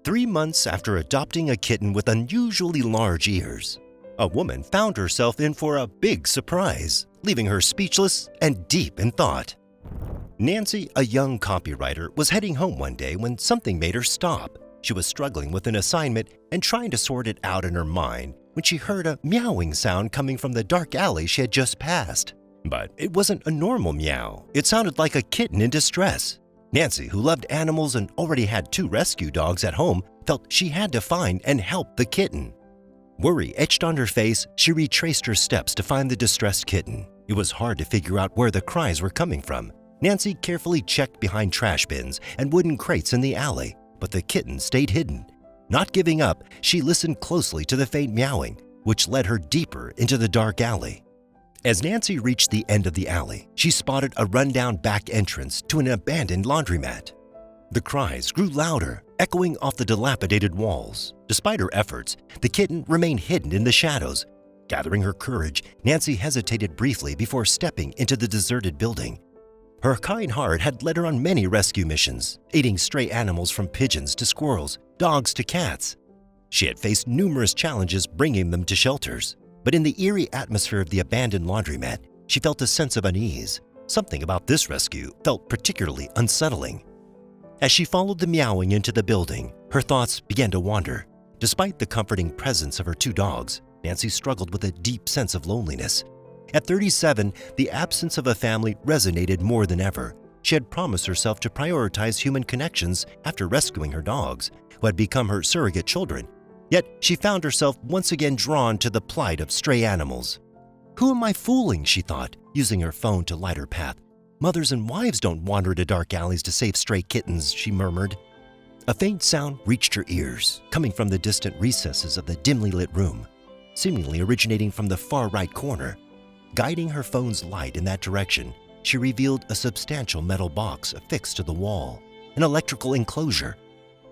3 months after adopting a kitten with unusually large ears, a woman found herself in for a big surprise, leaving her speechless and deep in thought. Nancy, a young copywriter, was heading home one day when something made her stop. She was struggling with an assignment and trying to sort it out in her mind when she heard a meowing sound coming from the dark alley she had just passed. But it wasn't a normal meow. It sounded like a kitten in distress. Nancy, who loved animals and already had 2 rescue dogs at home, felt she had to find and help the kitten. Worry etched on her face, she retraced her steps to find the distressed kitten. It was hard to figure out where the cries were coming from. Nancy carefully checked behind trash bins and wooden crates in the alley, but the kitten stayed hidden. Not giving up, she listened closely to the faint meowing, which led her deeper into the dark alley. As Nancy reached the end of the alley, she spotted a rundown back entrance to an abandoned laundromat. The cries grew louder, echoing off the dilapidated walls. Despite her efforts, the kitten remained hidden in the shadows. Gathering her courage, Nancy hesitated briefly before stepping into the deserted building. Her kind heart had led her on many rescue missions, aiding stray animals from pigeons to squirrels, dogs to cats. She had faced numerous challenges bringing them to shelters. But in the eerie atmosphere of the abandoned laundromat, she felt a sense of unease. Something about this rescue felt particularly unsettling. As she followed the meowing into the building, her thoughts began to wander. Despite the comforting presence of her 2 dogs, Nancy struggled with a deep sense of loneliness. At 37, the absence of a family resonated more than ever. She had promised herself to prioritize human connections after rescuing her dogs, who had become her surrogate children. Yet she found herself once again drawn to the plight of stray animals. "Who am I fooling?" she thought, using her phone to light her path. "Mothers and wives don't wander to dark alleys to save stray kittens," she murmured. A faint sound reached her ears, coming from the distant recesses of the dimly lit room, seemingly originating from the far right corner. Guiding her phone's light in that direction, she revealed a substantial metal box affixed to the wall, an electrical enclosure.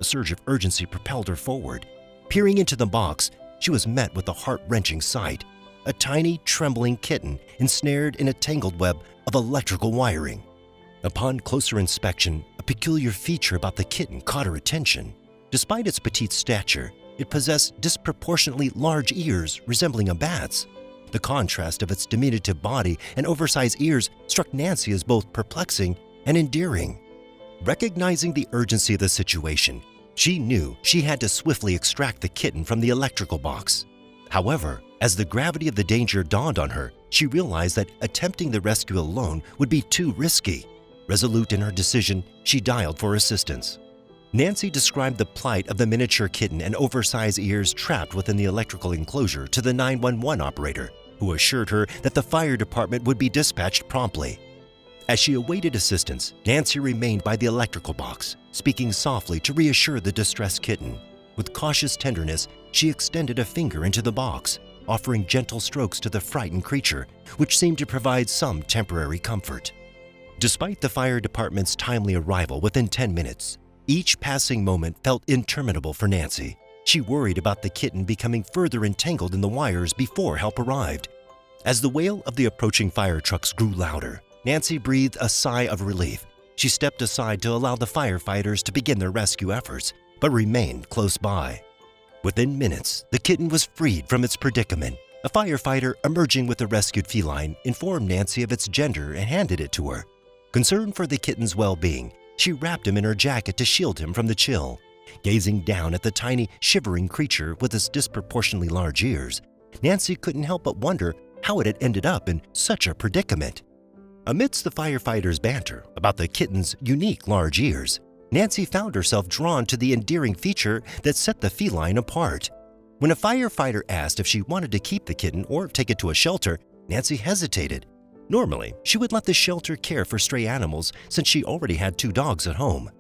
A surge of urgency propelled her forward. Peering into the box, she was met with a heart-wrenching sight: a tiny, trembling kitten ensnared in a tangled web of electrical wiring. Upon closer inspection, a peculiar feature about the kitten caught her attention. Despite its petite stature, it possessed disproportionately large ears resembling a bat's. The contrast of its diminutive body and oversized ears struck Nancy as both perplexing and endearing. Recognizing the urgency of the situation, she knew she had to swiftly extract the kitten from the electrical box. However, as the gravity of the danger dawned on her, she realized that attempting the rescue alone would be too risky. Resolute in her decision, she dialed for assistance. Nancy described the plight of the miniature kitten and oversized ears trapped within the electrical enclosure to the 911 operator, who assured her that the fire department would be dispatched promptly. As she awaited assistance, Nancy remained by the electrical box, speaking softly to reassure the distressed kitten. With cautious tenderness, she extended a finger into the box, offering gentle strokes to the frightened creature, which seemed to provide some temporary comfort. Despite the fire department's timely arrival within 10 minutes, each passing moment felt interminable for Nancy. She worried about the kitten becoming further entangled in the wires before help arrived. As the wail of the approaching fire trucks grew louder, Nancy breathed a sigh of relief. She stepped aside to allow the firefighters to begin their rescue efforts, but remained close by. Within minutes, the kitten was freed from its predicament. A firefighter emerging with the rescued feline informed Nancy of its gender and handed it to her. Concerned for the kitten's well-being, she wrapped him in her jacket to shield him from the chill. Gazing down at the tiny, shivering creature with its disproportionately large ears, Nancy couldn't help but wonder how it had ended up in such a predicament. Amidst the firefighters' banter about the kitten's unique large ears, Nancy found herself drawn to the endearing feature that set the feline apart. When a firefighter asked if she wanted to keep the kitten or take it to a shelter, Nancy hesitated. Normally, she would let the shelter care for stray animals since she already had 2 dogs at home.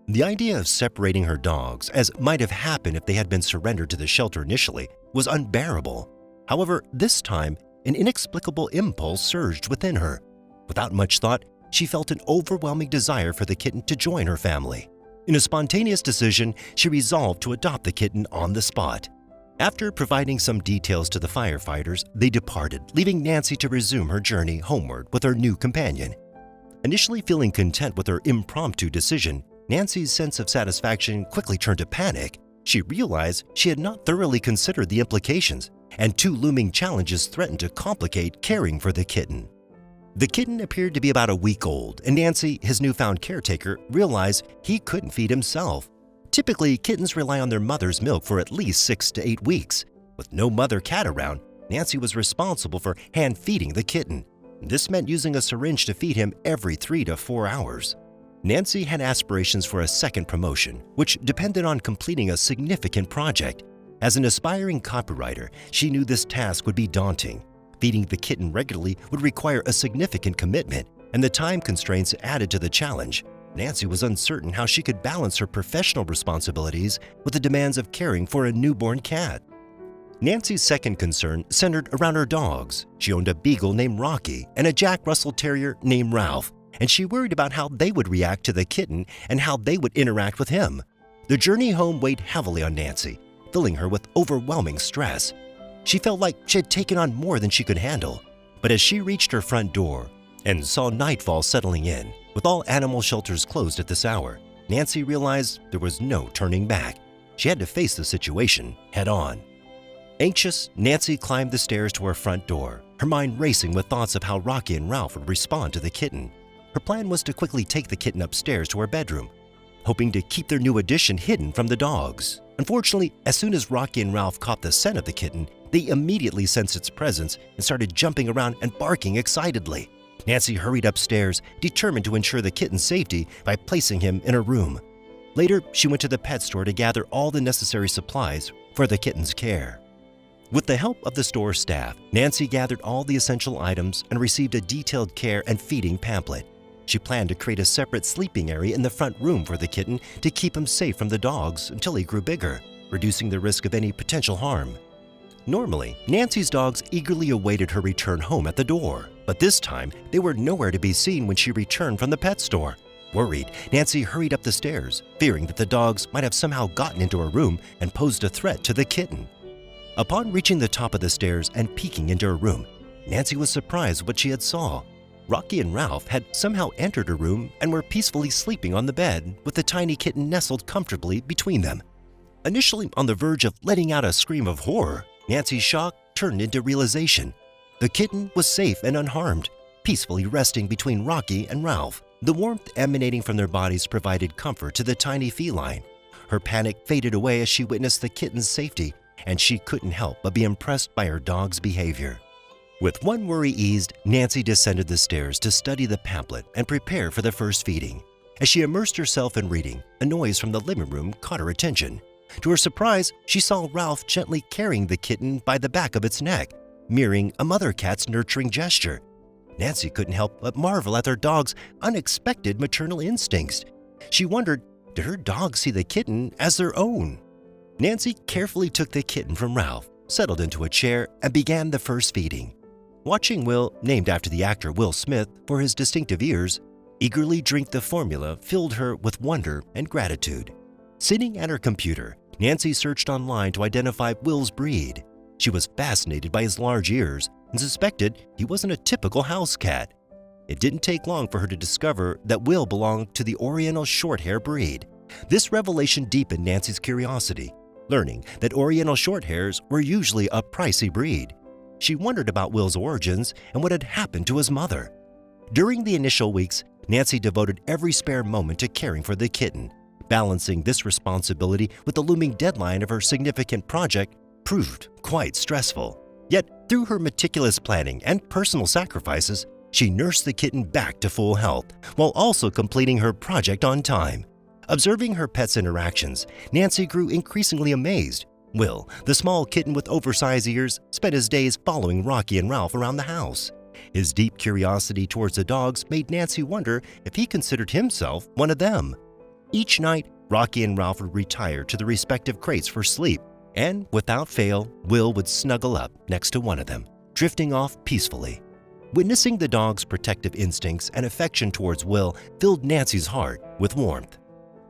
The idea of separating her dogs, as might have happened if they had been surrendered to the shelter initially, was unbearable. However, this time, an inexplicable impulse surged within her. Without much thought, she felt an overwhelming desire for the kitten to join her family. In a spontaneous decision, she resolved to adopt the kitten on the spot. After providing some details to the firefighters, they departed, leaving Nancy to resume her journey homeward with her new companion. Initially feeling content with her impromptu decision, Nancy's sense of satisfaction quickly turned to panic. She realized she had not thoroughly considered the implications, and two looming challenges threatened to complicate caring for the kitten. The kitten appeared to be about a week old, and Nancy, his newfound caretaker, realized he couldn't feed himself. Typically, kittens rely on their mother's milk for at least 6 to 8 weeks. With no mother cat around, Nancy was responsible for hand-feeding the kitten. This meant using a syringe to feed him every 3 to 4 hours. Nancy had aspirations for a second promotion, which depended on completing a significant project. As an aspiring copywriter, she knew this task would be daunting. Feeding the kitten regularly would require a significant commitment, and the time constraints added to the challenge. Nancy was uncertain how she could balance her professional responsibilities with the demands of caring for a newborn cat. Nancy's second concern centered around her dogs. She owned a beagle named Rocky and a Jack Russell Terrier named Ralph, and she worried about how they would react to the kitten and how they would interact with him. The journey home weighed heavily on Nancy, filling her with overwhelming stress. She felt like she had taken on more than she could handle. But as she reached her front door and saw nightfall settling in, with all animal shelters closed at this hour, Nancy realized there was no turning back. She had to face the situation head-on. Anxious, Nancy climbed the stairs to her front door, her mind racing with thoughts of how Rocky and Ralph would respond to the kitten. Her plan was to quickly take the kitten upstairs to her bedroom, hoping to keep their new addition hidden from the dogs. Unfortunately, as soon as Rocky and Ralph caught the scent of the kitten, they immediately sensed its presence and started jumping around and barking excitedly. Nancy hurried upstairs, determined to ensure the kitten's safety by placing him in her room. Later, she went to the pet store to gather all the necessary supplies for the kitten's care. With the help of the store staff, Nancy gathered all the essential items and received a detailed care and feeding pamphlet. She planned to create a separate sleeping area in the front room for the kitten to keep him safe from the dogs until he grew bigger, reducing the risk of any potential harm. Normally, Nancy's dogs eagerly awaited her return home at the door, but this time they were nowhere to be seen when she returned from the pet store. Worried, Nancy hurried up the stairs, fearing that the dogs might have somehow gotten into her room and posed a threat to the kitten. Upon reaching the top of the stairs and peeking into her room, Nancy was surprised what she had saw. Rocky and Ralph had somehow entered her room and were peacefully sleeping on the bed with the tiny kitten nestled comfortably between them. Initially on the verge of letting out a scream of horror, Nancy's shock turned into realization. The kitten was safe and unharmed, peacefully resting between Rocky and Ralph. The warmth emanating from their bodies provided comfort to the tiny feline. Her panic faded away as she witnessed the kitten's safety, and she couldn't help but be impressed by her dog's behavior. With one worry eased, Nancy descended the stairs to study the pamphlet and prepare for the first feeding. As she immersed herself in reading, a noise from the living room caught her attention. To her surprise, she saw Ralph gently carrying the kitten by the back of its neck, mirroring a mother cat's nurturing gesture. Nancy couldn't help but marvel at their dog's unexpected maternal instincts. She wondered, did her dog see the kitten as their own? Nancy carefully took the kitten from Ralph, settled into a chair, and began the first feeding. Watching Will, named after the actor Will Smith for his distinctive ears, eagerly drink the formula filled her with wonder and gratitude. Sitting at her computer, Nancy searched online to identify Will's breed. She was fascinated by his large ears and suspected he wasn't a typical house cat. It didn't take long for her to discover that Will belonged to the Oriental Shorthair breed. This revelation deepened Nancy's curiosity, learning that Oriental Shorthairs were usually a pricey breed. She wondered about Will's origins and what had happened to his mother. During the initial weeks, Nancy devoted every spare moment to caring for the kitten. Balancing this responsibility with the looming deadline of her significant project proved quite stressful. Yet, through her meticulous planning and personal sacrifices, she nursed the kitten back to full health while also completing her project on time. Observing her pet's interactions, Nancy grew increasingly amazed. Will, the small kitten with oversized ears, spent his days following Rocky and Ralph around the house. His deep curiosity towards the dogs made Nancy wonder if he considered himself one of them. Each night, Rocky and Ralph would retire to their respective crates for sleep, and without fail, Will would snuggle up next to one of them, drifting off peacefully. Witnessing the dog's protective instincts and affection towards Will filled Nancy's heart with warmth.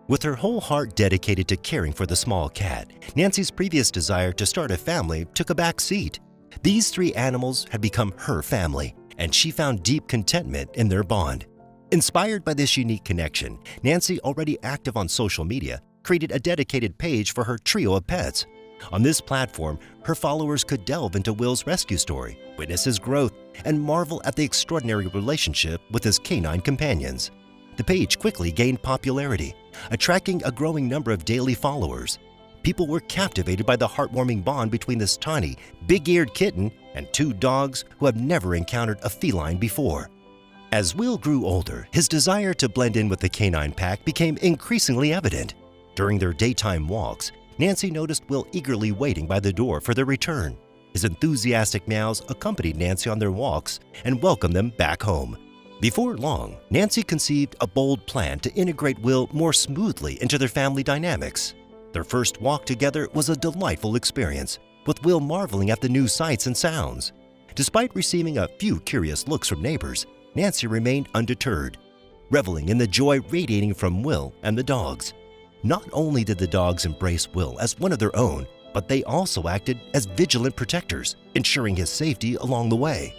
With her whole heart dedicated to caring for the small cat, Nancy's previous desire to start a family took a back seat. These 3 animals had become her family, and she found deep contentment in their bond. Inspired by this unique connection, Nancy, already active on social media, created a dedicated page for her trio of pets. On this platform, her followers could delve into Will's rescue story, witness his growth, and marvel at the extraordinary relationship with his canine companions. The page quickly gained popularity, attracting a growing number of daily followers. People were captivated by the heartwarming bond between this tiny, big-eared kitten and two dogs who have never encountered a feline before. As Will grew older, his desire to blend in with the canine pack became increasingly evident. During their daytime walks, Nancy noticed Will eagerly waiting by the door for their return. His enthusiastic meows accompanied Nancy on their walks and welcomed them back home. Before long, Nancy conceived a bold plan to integrate Will more smoothly into their family dynamics. Their first walk together was a delightful experience, with Will marveling at the new sights and sounds. Despite receiving a few curious looks from neighbors, Nancy remained undeterred, reveling in the joy radiating from Will and the dogs. Not only did the dogs embrace Will as one of their own, but they also acted as vigilant protectors, ensuring his safety along the way.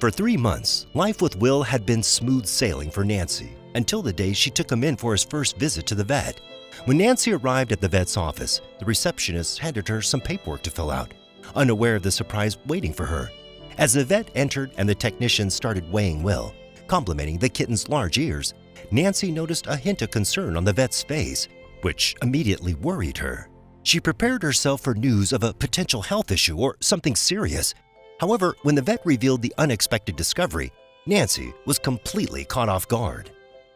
For 3 months, life with Will had been smooth sailing for Nancy, until the day she took him in for his first visit to the vet. When Nancy arrived at the vet's office, the receptionist handed her some paperwork to fill out, unaware of the surprise waiting for her. As the vet entered and the technician started weighing Will, complimenting the kitten's large ears, Nancy noticed a hint of concern on the vet's face, which immediately worried her. She prepared herself for news of a potential health issue or something serious. However, when the vet revealed the unexpected discovery, Nancy was completely caught off guard.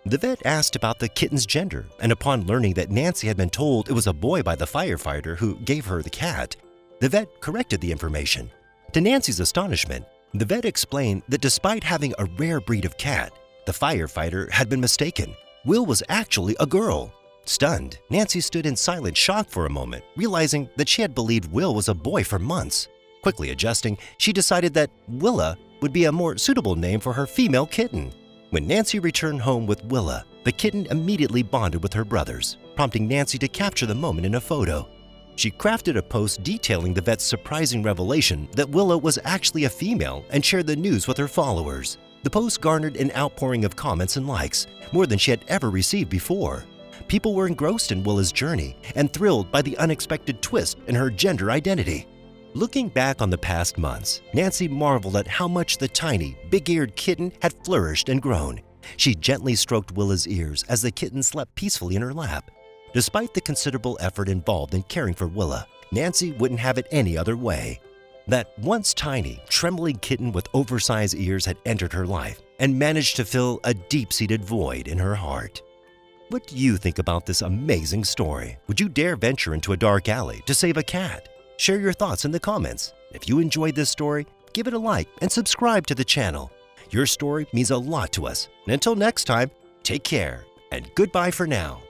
The vet asked about the kitten's gender, and upon learning that Nancy had been told it was a boy by the firefighter who gave her the cat, the vet corrected the information. To Nancy's astonishment, the vet explained that despite having a rare breed of cat, the firefighter had been mistaken. Will was actually a girl. Stunned, Nancy stood in silent shock for a moment, realizing that she had believed Will was a boy for months. Quickly adjusting, she decided that Willa would be a more suitable name for her female kitten. When Nancy returned home with Willa, the kitten immediately bonded with her brothers, prompting Nancy to capture the moment in a photo. She crafted a post detailing the vet's surprising revelation that Willa was actually a female and shared the news with her followers. The post garnered an outpouring of comments and likes, more than she had ever received before. People were engrossed in Willa's journey and thrilled by the unexpected twist in her gender identity. Looking back on the past months, Nancy marveled at how much the tiny, big-eared kitten had flourished and grown. She gently stroked Willa's ears as the kitten slept peacefully in her lap. Despite the considerable effort involved in caring for Willa, Nancy wouldn't have it any other way. That once tiny, trembling kitten with oversized ears had entered her life and managed to fill a deep-seated void in her heart. What do you think about this amazing story? Would you dare venture into a dark alley to save a cat? Share your thoughts in the comments. If you enjoyed this story, give it a like and subscribe to the channel. Your story means a lot to us. And until next time, take care and goodbye for now.